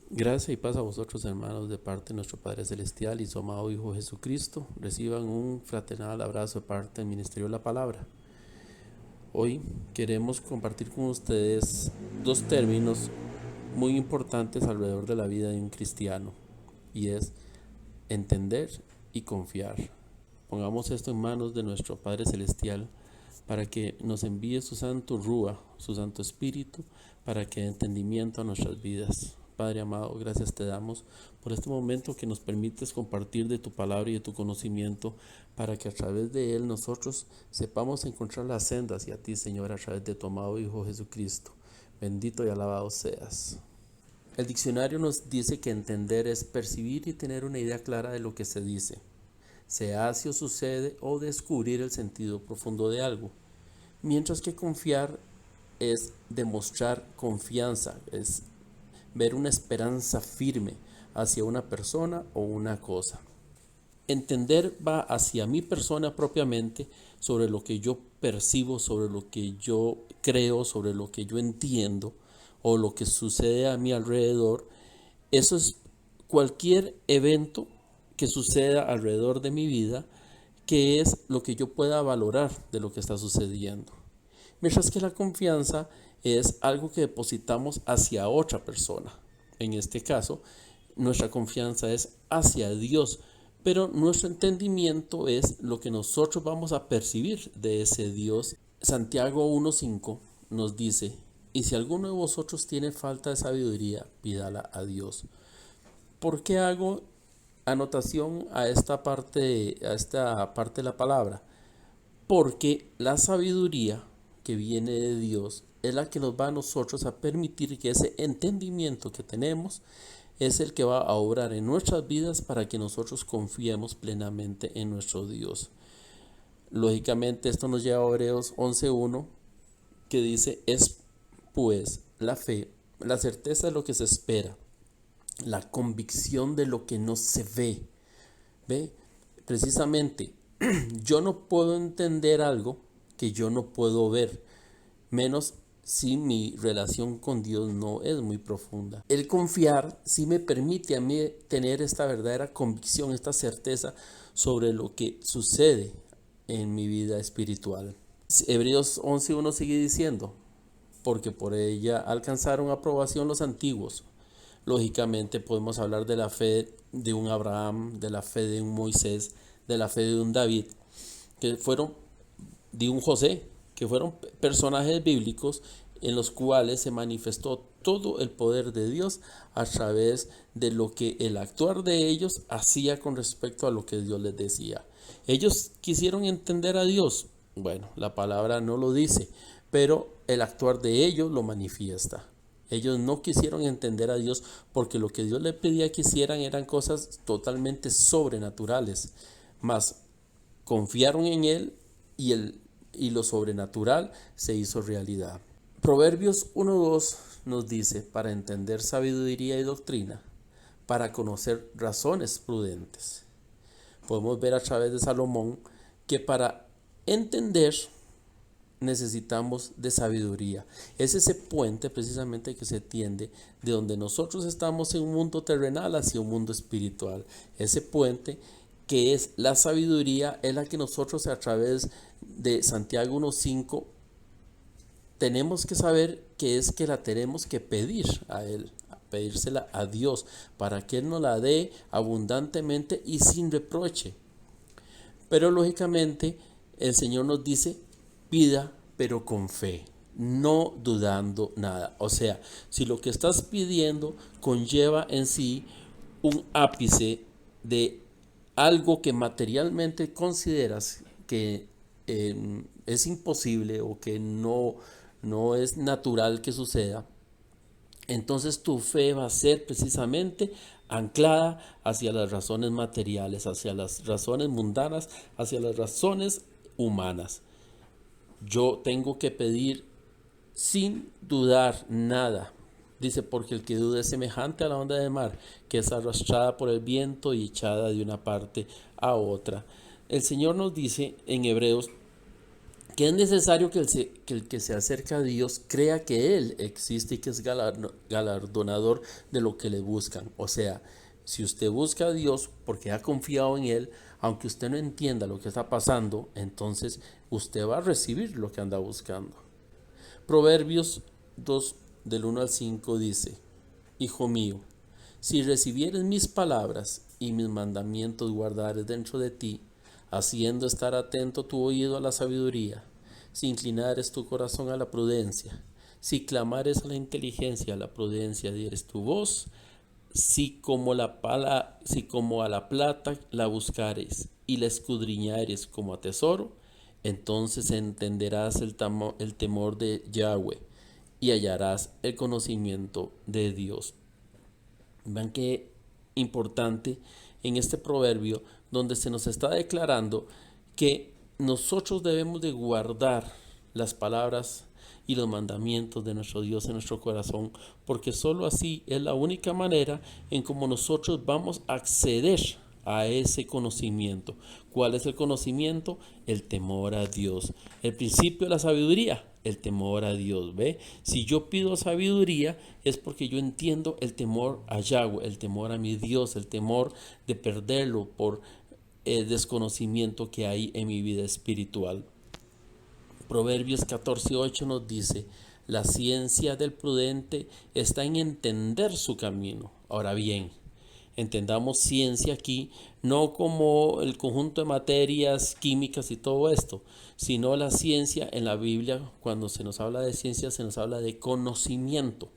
Gracia y paz a vosotros, hermanos, de parte de nuestro Padre Celestial y su amado Hijo Jesucristo. Reciban un fraternal abrazo de parte del Ministerio de la Palabra. Hoy queremos compartir con ustedes dos términos muy importantes alrededor de la vida de un cristiano, y es entender y confiar. Pongamos esto en manos de nuestro Padre Celestial para que nos envíe su santo Rúa, su santo Espíritu, para que dé entendimiento a nuestras vidas. Padre amado, gracias te damos por este momento que nos permites compartir de tu palabra y de tu conocimiento, para que a través de él nosotros sepamos encontrar las sendas hacia ti, Señor, a través de tu amado Hijo Jesucristo. Bendito y alabado seas. El diccionario nos dice que entender es percibir y tener una idea clara de lo que se dice. Se hace o sucede o descubrir el sentido profundo de algo. Mientras que confiar es demostrar confianza, es ver una esperanza firme hacia una persona o una cosa. Entender va hacia mi persona propiamente, sobre lo que yo percibo, sobre lo que yo creo, sobre lo que yo entiendo o lo que sucede a mi alrededor. Eso es cualquier evento que suceda alrededor de mi vida, que es lo que yo pueda valorar de lo que está sucediendo. Mientras que la confianza es algo que depositamos hacia otra persona. En este caso, nuestra confianza es hacia Dios, pero nuestro entendimiento es lo que nosotros vamos a percibir de ese Dios. Santiago 1:5 nos dice: y si alguno de vosotros tiene falta de sabiduría, pídala a Dios. ¿Por qué hago anotación a esta parte de la palabra? Porque la sabiduría que viene de Dios es la que nos va a nosotros a permitir que ese entendimiento que tenemos es el que va a obrar en nuestras vidas para que nosotros confiemos plenamente en nuestro Dios. Lógicamente esto nos lleva a Hebreos 11:1, que dice: es pues la fe, la certeza de lo que se espera, la convicción de lo que no se ve. ¿Ve? Precisamente, yo no puedo entender algo que yo no puedo ver, menos si mi relación con Dios no es muy profunda. El confiar sí me permite a mí tener esta verdadera convicción, esta certeza sobre lo que sucede en mi vida espiritual. Hebreos 11:1 sigue diciendo: porque por ella alcanzaron aprobación los antiguos. Lógicamente podemos hablar de la fe de un Abraham, de la fe de un Moisés, de la fe de un David, que fueron de un José, que fueron personajes bíblicos en los cuales se manifestó todo el poder de Dios a través de lo que el actuar de ellos hacía con respecto a lo que Dios les decía. Ellos quisieron entender a Dios. Bueno, la palabra no lo dice, pero el actuar de ellos lo manifiesta. Ellos no quisieron entender a Dios porque lo que Dios les pedía que hicieran eran cosas totalmente sobrenaturales, mas confiaron en Él y lo sobrenatural se hizo realidad. Proverbios 1:2 nos dice: para entender sabiduría y doctrina, para conocer razones prudentes. Podemos ver a través de Salomón que para entender necesitamos de sabiduría. Es ese puente precisamente que se tiende de donde nosotros estamos en un mundo terrenal hacia un mundo espiritual. Ese puente que es la sabiduría es la que nosotros a través de Santiago 1:5 tenemos que saber que es que la tenemos que pedir a Él, pedírsela a Dios para que Él nos la dé abundantemente y sin reproche. Pero lógicamente el Señor nos dice: pida pero con fe, no dudando nada. O sea, si lo que estás pidiendo conlleva en sí un ápice de algo que materialmente consideras que es imposible o que no es natural que suceda, entonces tu fe va a ser precisamente anclada hacia las razones materiales, hacia las razones mundanas, hacia las razones humanas. Yo tengo que pedir sin dudar nada. Dice: porque el que duda es semejante a la onda del mar, que es arrastrada por el viento y echada de una parte a otra. El Señor nos dice en Hebreos que es necesario que el que se acerca a Dios crea que Él existe y que es galardonador de lo que le buscan. O sea, si usted busca a Dios porque ha confiado en Él, aunque usted no entienda lo que está pasando, entonces usted va a recibir lo que anda buscando. Proverbios 2 del 1 al 5 dice: Hijo mío, si recibieres mis palabras y mis mandamientos guardares dentro de ti, haciendo estar atento tu oído a la sabiduría, si inclinares tu corazón a la prudencia, si clamares a la inteligencia, a la prudencia dieres tu voz, si como a la plata la buscares y la escudriñares como a tesoro, entonces entenderás el temor de Yahweh y hallarás el conocimiento de Dios. Vean qué importante en este proverbio donde se nos está declarando que nosotros debemos de guardar las palabras y los mandamientos de nuestro Dios en nuestro corazón, porque sólo así es la única manera en cómo nosotros vamos a acceder a ese conocimiento. ¿Cuál es el conocimiento? El temor a Dios. El principio de la sabiduría, el temor a Dios. ¿Ve? Si yo pido sabiduría es porque yo entiendo el temor a Yahweh, el temor a mi Dios, el temor de perderlo por el desconocimiento que hay en mi vida espiritual. Proverbios 14:8 nos dice: la ciencia del prudente está en entender su camino. Ahora bien, entendamos ciencia aquí no como el conjunto de materias químicas y todo esto, sino la ciencia en la Biblia. Cuando se nos habla de ciencia, se nos habla de conocimiento.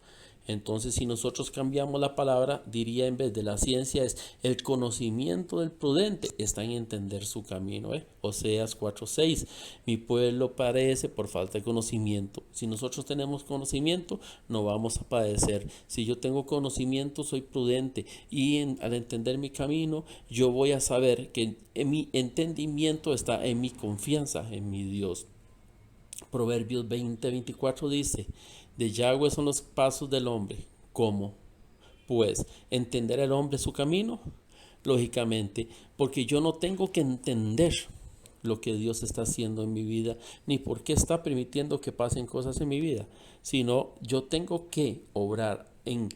Entonces, si nosotros cambiamos la palabra, diría en vez de la ciencia es el conocimiento del prudente está en entender su camino. Oseas 4:6, mi pueblo padece por falta de conocimiento. Si nosotros tenemos conocimiento, no vamos a padecer. Si yo tengo conocimiento, soy prudente y al entender mi camino, yo voy a saber que en mi entendimiento está en mi confianza en mi Dios. Proverbios 20:24 dice: de Yahweh son los pasos del hombre. ¿Cómo? Pues, ¿entender el hombre su camino? Lógicamente, porque yo no tengo que entender lo que Dios está haciendo en mi vida, ni por qué está permitiendo que pasen cosas en mi vida, sino yo tengo que obrar en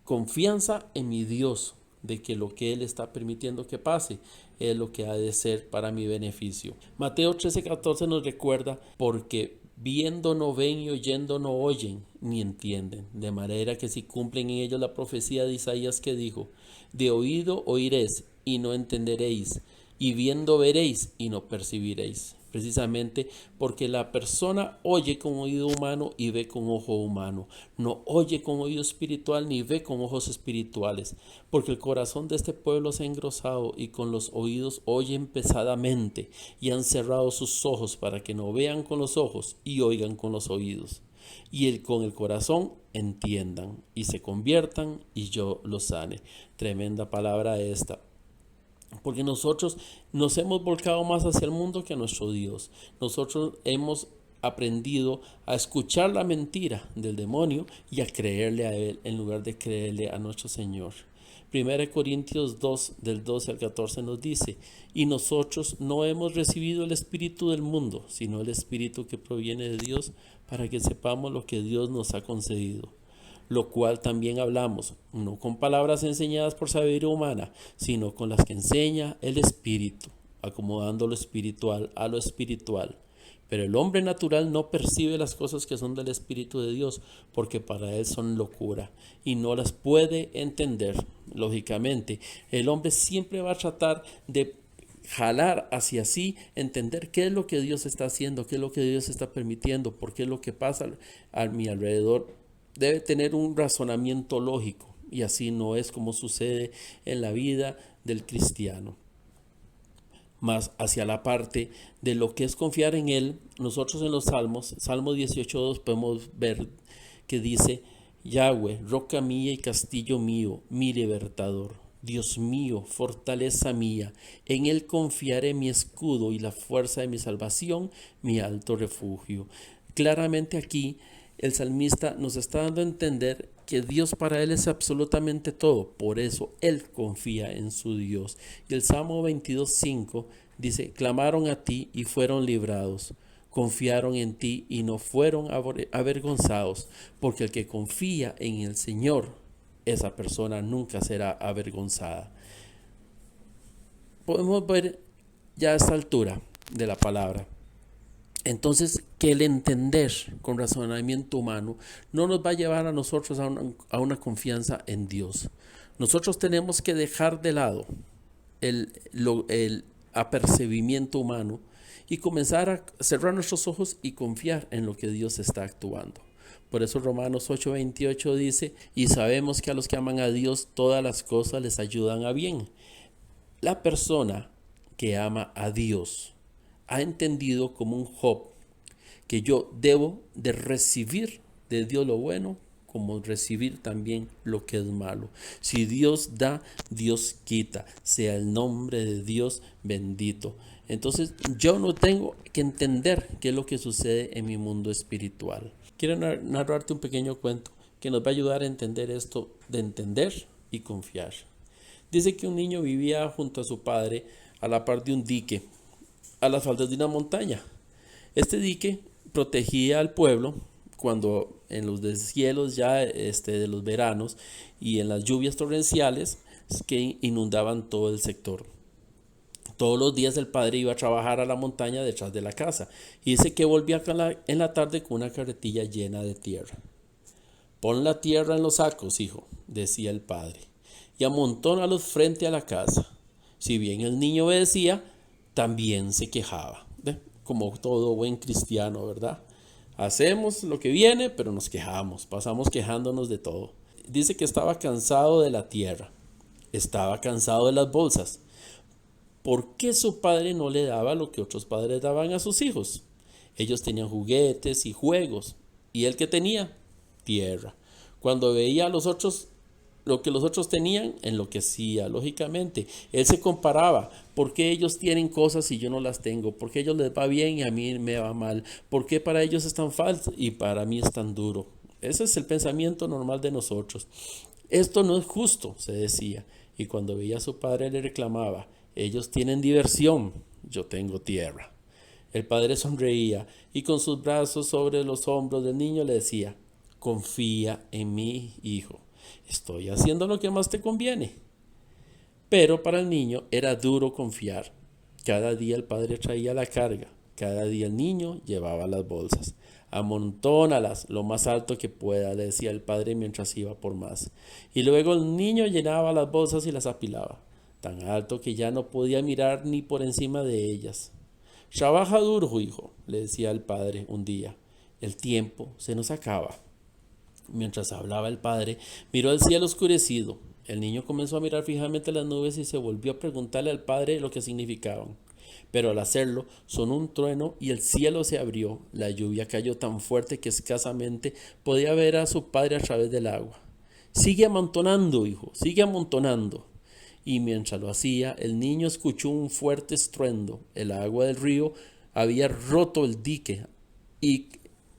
confianza en mi Dios, de que lo que Él está permitiendo que pase es lo que ha de ser para mi beneficio. Mateo 13:14 nos recuerda: porque viendo no ven y oyendo no oyen ni entienden, de manera que si cumplen en ellos la profecía de Isaías que dijo: de oído oiréis y no entenderéis, y viendo veréis y no percibiréis. Precisamente porque la persona oye con oído humano y ve con ojo humano. No oye con oído espiritual ni ve con ojos espirituales. Porque el corazón de este pueblo se ha engrosado y con los oídos oyen pesadamente y han cerrado sus ojos para que no vean con los ojos y oigan con los oídos. Y con el corazón entiendan y se conviertan y yo los sane. Tremenda palabra esta. Porque nosotros nos hemos volcado más hacia el mundo que a nuestro Dios. Nosotros hemos aprendido a escuchar la mentira del demonio y a creerle a él en lugar de creerle a nuestro Señor. 1 Corintios 2 del 12 al 14 nos dice: y nosotros no hemos recibido el espíritu del mundo, sino el espíritu que proviene de Dios, para que sepamos lo que Dios nos ha concedido. Lo cual también hablamos, no con palabras enseñadas por sabiduría humana, sino con las que enseña el Espíritu, acomodando lo espiritual a lo espiritual. Pero el hombre natural no percibe las cosas que son del Espíritu de Dios, porque para él son locura, y no las puede entender. Lógicamente, el hombre siempre va a tratar de jalar hacia sí, entender qué es lo que Dios está haciendo, qué es lo que Dios está permitiendo, por qué es lo que pasa a mi alrededor. Debe tener un razonamiento lógico, y así no es como sucede en la vida del cristiano. Más hacia la parte de lo que es confiar en Él, nosotros en los Salmos, Salmo 18:2 podemos ver que dice: Yahweh, roca mía y castillo mío, mi libertador, Dios mío, fortaleza mía, en Él confiaré, mi escudo y la fuerza de mi salvación, mi alto refugio. Claramente aquí el salmista nos está dando a entender que Dios para él es absolutamente todo, por eso él confía en su Dios. Y el Salmo 22:5 dice: clamaron a ti y fueron librados. confiaron en ti y no fueron avergonzados, porque el que confía en el Señor, esa persona nunca será avergonzada. Podemos ver ya a esta altura de la palabra, entonces, que el entender con razonamiento humano no nos va a llevar a nosotros a una confianza en Dios. Nosotros tenemos que dejar de lado el apercibimiento humano y comenzar a cerrar nuestros ojos y confiar en lo que Dios está actuando. Por eso Romanos 8:28 dice, y sabemos que a los que aman a Dios todas las cosas les ayudan a bien. La persona que ama a Dios ha entendido como un Job que yo debo de recibir de Dios lo bueno como recibir también lo que es malo. Si Dios da, Dios quita. Sea el nombre de Dios bendito. Entonces yo no tengo que entender qué es lo que sucede en mi mundo espiritual. Quiero narrarte un pequeño cuento que nos va a ayudar a entender esto de entender y confiar. Dice que un niño vivía junto a su padre a la par de un dique, a las faldas de una montaña. Este dique protegía al pueblo cuando en los deshielos ya de los veranos y en las lluvias torrenciales que inundaban todo el sector. Todos los días el padre iba a trabajar a la montaña detrás de la casa y dice que volvía en la tarde con una carretilla llena de tierra. Pon la tierra en los sacos, hijo, decía el padre, y amontónalos frente a la casa. Si bien el niño obedecía, también se quejaba, como todo buen cristiano, ¿verdad? Hacemos lo que viene, pero nos quejamos, pasamos quejándonos de todo. Dice que estaba cansado de la tierra, estaba cansado de las bolsas. ¿Por qué su padre no le daba lo que otros padres daban a sus hijos? Ellos tenían juguetes y juegos, y él, ¿qué tenía? Tierra. Cuando veía a los otros lo que los otros tenían, enloquecía, lógicamente. Él se comparaba. ¿Por qué ellos tienen cosas y yo no las tengo? ¿Por qué a ellos les va bien y a mí me va mal? ¿Por qué para ellos es tan fácil y para mí es tan duro? Ese es el pensamiento normal de nosotros. Esto no es justo, se decía. Y cuando veía a su padre le reclamaba, ellos tienen diversión, yo tengo tierra. El padre sonreía y con sus brazos sobre los hombros del niño le decía, confía en mí, hijo. Estoy haciendo lo que más te conviene. Pero para el niño era duro confiar. Cada día el padre traía la carga. Cada día el niño llevaba las bolsas. Amontónalas lo más alto que pueda, le decía el padre mientras iba por más. Y luego el niño llenaba las bolsas y las apilaba, tan alto que ya no podía mirar ni por encima de ellas. Trabaja duro, hijo, le decía el padre un día. El tiempo se nos acaba. Mientras hablaba el padre, miró al cielo oscurecido. El niño comenzó a mirar fijamente las nubes y se volvió a preguntarle al padre lo que significaban. Pero al hacerlo, sonó un trueno y el cielo se abrió. La lluvia cayó tan fuerte que escasamente podía ver a su padre a través del agua. Sigue amontonando, hijo, sigue amontonando. Y mientras lo hacía, el niño escuchó un fuerte estruendo. El agua del río había roto el dique y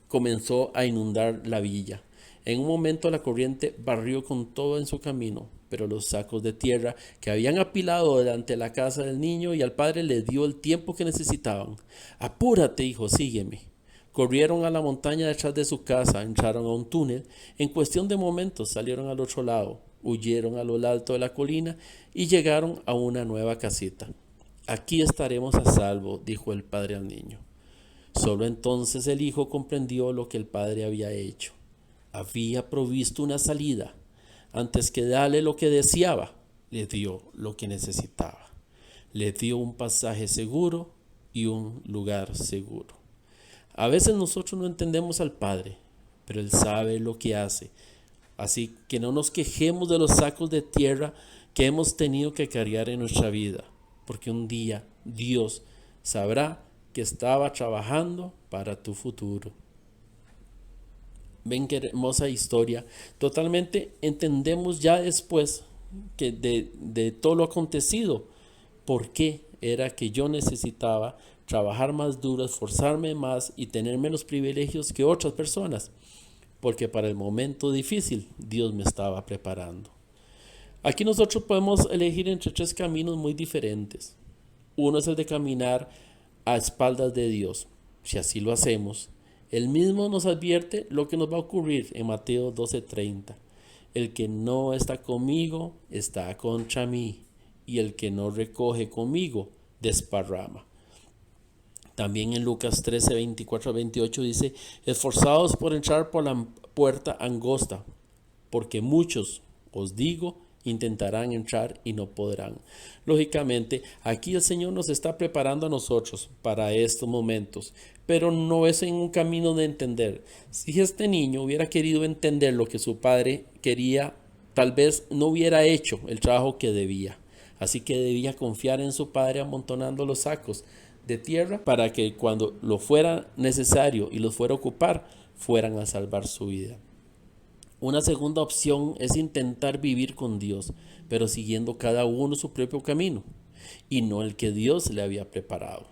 comenzó a inundar la villa. En un momento la corriente barrió con todo en su camino, pero los sacos de tierra que habían apilado delante de la casa del niño y al padre le dio el tiempo que necesitaban. Apúrate, hijo, sígueme. Corrieron a la montaña detrás de su casa, entraron a un túnel. En cuestión de momentos salieron al otro lado, huyeron a lo alto de la colina y llegaron a una nueva casita. Aquí estaremos a salvo, dijo el padre al niño. Solo entonces el hijo comprendió lo que el padre había hecho. Había provisto una salida. Antes que darle lo que deseaba, le dio lo que necesitaba. Le dio un pasaje seguro y un lugar seguro. A veces nosotros no entendemos al Padre, pero Él sabe lo que hace. Así que no nos quejemos de los sacos de tierra que hemos tenido que cargar en nuestra vida, porque un día Dios sabrá que estaba trabajando para tu futuro. Ven qué hermosa historia. Totalmente entendemos ya después que de todo lo acontecido, por qué era que yo necesitaba trabajar más duro, esforzarme más y tener menos privilegios que otras personas, porque para el momento difícil Dios me estaba preparando. Aquí nosotros podemos elegir entre tres caminos muy diferentes. Uno es el de caminar a espaldas de Dios, si así lo hacemos, Él mismo nos advierte lo que nos va a ocurrir en Mateo 12:30. El que no está conmigo está contra mí, y el que no recoge conmigo desparrama. También en Lucas 13:24-28 dice: esforzaos por entrar por la puerta angosta, porque muchos, os digo, intentarán entrar y no podrán. Lógicamente, aquí el Señor nos está preparando a nosotros para estos momentos, pero no es en un camino de entender. Si este niño hubiera querido entender lo que su padre quería, tal vez no hubiera hecho el trabajo que debía. Así que debía confiar en su padre amontonando los sacos de tierra para que cuando lo fuera necesario y los fuera a ocupar, fueran a salvar su vida. Una segunda opción es intentar vivir con Dios, pero siguiendo cada uno su propio camino y no el que Dios le había preparado.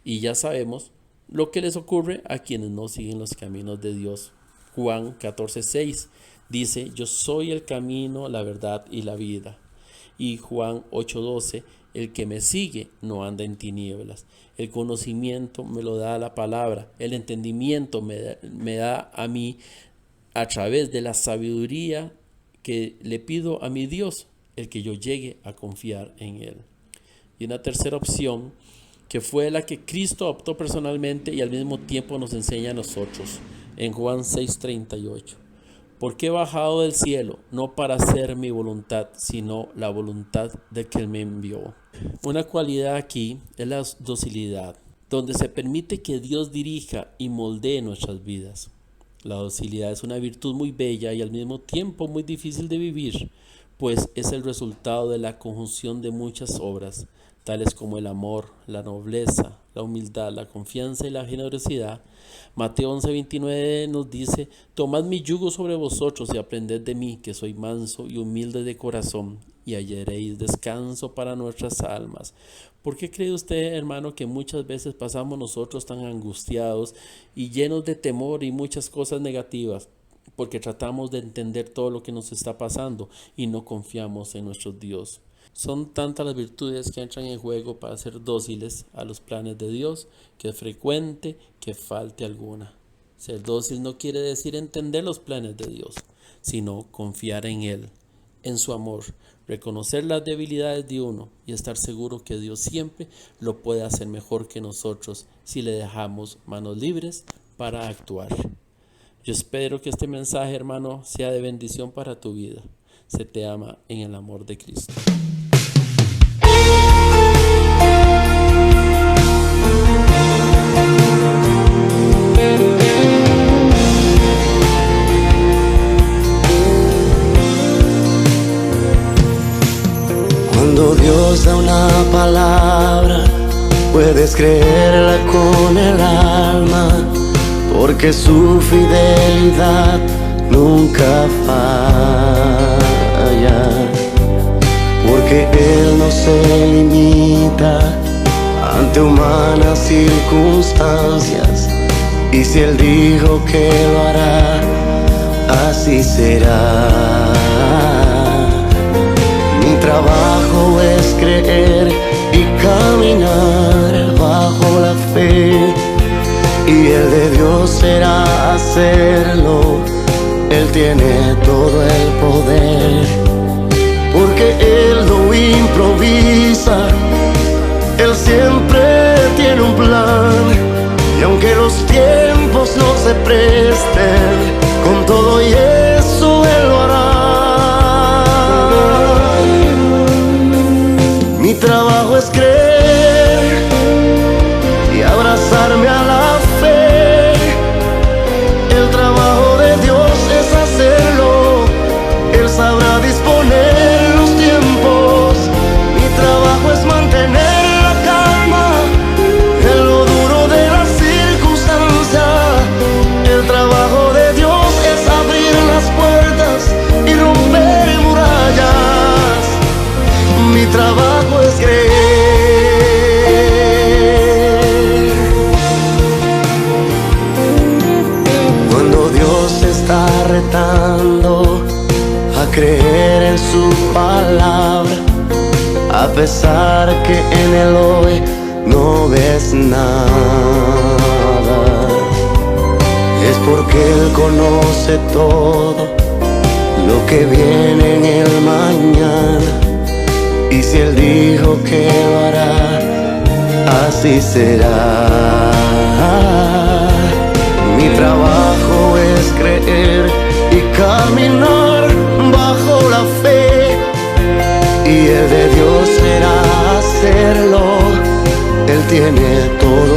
Y ya sabemos lo que les ocurre a quienes no siguen los caminos de Dios. Juan 14:6 dice: yo soy el camino, la verdad y la vida. Y Juan 8:12: el que me sigue no anda en tinieblas. El conocimiento me lo da la palabra, el entendimiento me da a mí a través de la sabiduría que le pido a mi Dios, el que yo llegue a confiar en Él. Y una tercera opción, que fue la que Cristo optó personalmente y al mismo tiempo nos enseña a nosotros, en Juan 6:38. Porque he bajado del cielo, no para hacer mi voluntad, sino la voluntad de que Él me envió. Una cualidad aquí es la docilidad, donde se permite que Dios dirija y moldee nuestras vidas. La docilidad es una virtud muy bella y al mismo tiempo muy difícil de vivir, pues es el resultado de la conjunción de muchas obras, tales como el amor, la nobleza, la humildad, la confianza y la generosidad. Mateo 11:29 nos dice: tomad mi yugo sobre vosotros y aprended de mí, que soy manso y humilde de corazón, y hallaréis descanso para nuestras almas. ¿Por qué cree usted, hermano, que muchas veces pasamos nosotros tan angustiados y llenos de temor y muchas cosas negativas? Porque tratamos de entender todo lo que nos está pasando y no confiamos en nuestro Dios. Son tantas las virtudes que entran en juego para ser dóciles a los planes de Dios, que es frecuente que falte alguna. Ser dócil no quiere decir entender los planes de Dios, sino confiar en Él, en su amor, reconocer las debilidades de uno y estar seguro que Dios siempre lo puede hacer mejor que nosotros si le dejamos manos libres para actuar. Yo espero que este mensaje, hermano, sea de bendición para tu vida. Se te ama en el amor de Cristo. Cuando Dios da una palabra, puedes creerla con el alma, porque su fidelidad nunca falla, porque Él no se limita ante humanas circunstancias, y si Él dijo que lo hará, así será. Mi trabajo es creer y caminar bajo la fe, y el de Dios será hacerlo. Él tiene todo el poder, porque Él no improvisa, Él siempre tiene un plan. Y aunque los tiempos no se presten, con todo y eso Él lo hará. Mi trabajo es creer y abrazarme a la fe. El trabajo de Dios es hacerlo. Él sabrá disponer los tiempos. Mi trabajo es mantener la calma en lo duro de la circunstancia. El trabajo de Dios es abrir las puertas y romper murallas. Mi trabajo es creer. Cuando Dios te está retando a creer en su palabra, a pesar que en el hoy no ves nada, es porque Él conoce todo lo que viene en el mañana. Y si Él dijo que lo hará, así será. Mi trabajo es creer y caminar bajo la fe, y el de Dios será hacerlo. Él tiene todo